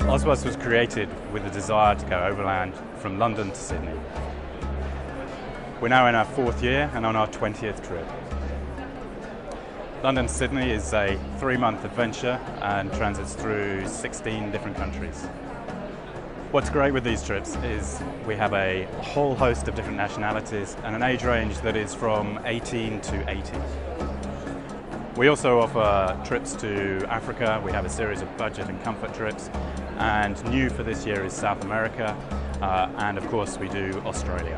OzBus was created with the desire to go overland from London to Sydney. We're now in our 4th year and on our 20th trip. London to Sydney is a 3-month adventure and transits through 16 different countries. What's great with these trips is we have a whole host of different nationalities and an age range that is from 18 to 80. We also offer trips to Africa. We have a series of budget and comfort trips, and new for this year is South America, and of course we do Australia.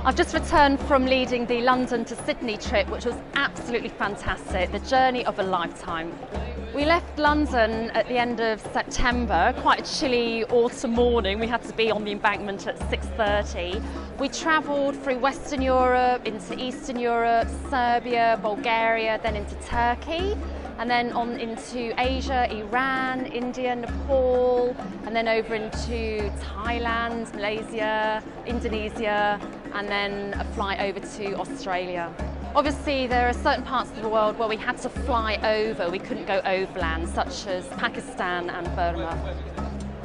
I've just returned from leading the London to Sydney trip, which was absolutely fantastic, the journey of a lifetime. We left London at the end of September, quite a chilly autumn morning. We had to be on the embankment at 6:30. We travelled through Western Europe, into Eastern Europe, Serbia, Bulgaria, then into Turkey, and then on into Asia, Iran, India, Nepal, and then over into Thailand, Malaysia, Indonesia, and then a flight over to Australia. Obviously, there are certain parts of the world where we had to fly over, we couldn't go overland, such as Pakistan and Burma.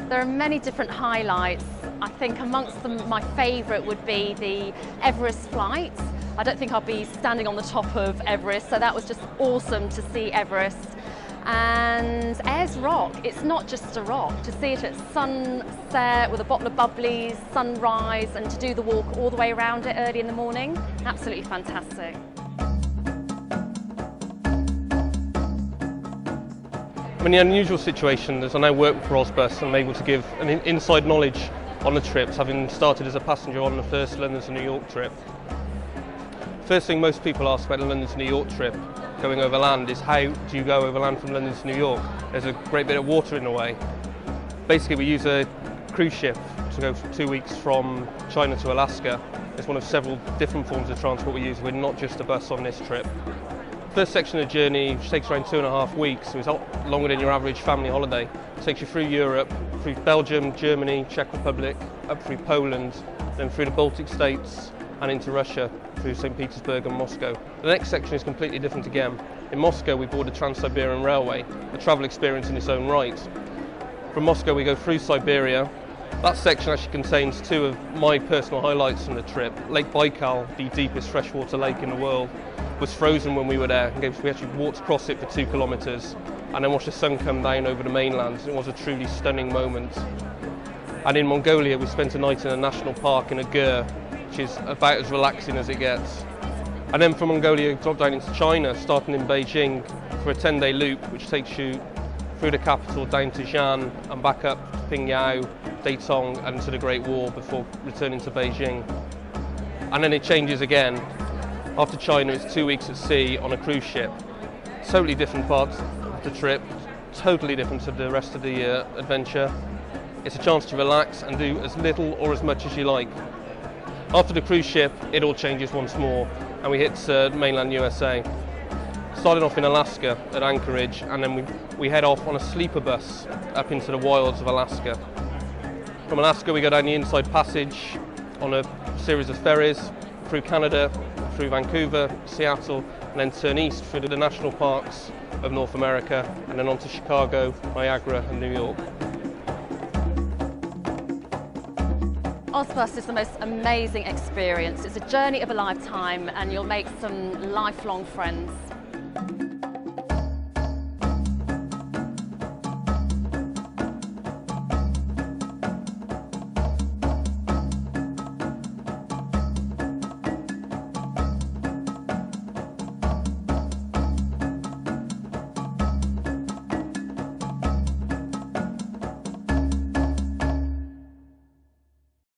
There are many different highlights. I think amongst them, my favourite would be the Everest flight. I don't think I'll be standing on the top of Everest, so that was just awesome to see Everest. And Ayers Rock, it's not just a rock. To see it at sunset with a bottle of bubblies, sunrise, and to do the walk all the way around it early in the morning, absolutely fantastic. I'm in the unusual situation as I now work for OzBus and I'm able to give an inside knowledge on the trips, having started as a passenger on the first London to New York trip. First thing most people ask about the London to New York trip, going overland, is how do you go overland from London to New York? There's a great bit of water in the way. Basically, we use a cruise ship to go for 2 weeks from China to Alaska. It's one of several different forms of transport we use. We're not just a bus on this trip. First section of the journey, which takes around 2.5 weeks, so it's a lot longer than your average family holiday. It takes you through Europe, through Belgium, Germany, Czech Republic, up through Poland, then through the Baltic states and into Russia, through St. Petersburg and Moscow. The next section is completely different again. In Moscow we board the Trans-Siberian Railway, a travel experience in its own right. From Moscow we go through Siberia. That section actually contains 2 of my personal highlights from the trip. Lake Baikal, the deepest freshwater lake in the world, was frozen when we were there. We actually walked across it for 2 kilometres and then watched the sun come down over the mainland. It was a truly stunning moment. And in Mongolia we spent a night in a national park in a ger, which is about as relaxing as it gets. And then from Mongolia, drop down into China, starting in Beijing for a 10-day loop, which takes you through the capital down to Xi'an and back up to Pingyao, Datong and to the Great Wall before returning to Beijing. And then it changes again. After China, it's 2 weeks at sea on a cruise ship. Totally different part of the trip, totally different to the rest of the adventure. It's a chance to relax and do as little or as much as you like. After the cruise ship, it all changes once more, and we hit mainland USA. Starting off in Alaska at Anchorage, and then we head off on a sleeper bus up into the wilds of Alaska. From Alaska, we go down the Inside Passage on a series of ferries through Canada, through Vancouver, Seattle, and then turn east through the national parks of North America, and then on to Chicago, Niagara, and New York. OzBus is the most amazing experience. It's a journey of a lifetime and you'll make some lifelong friends.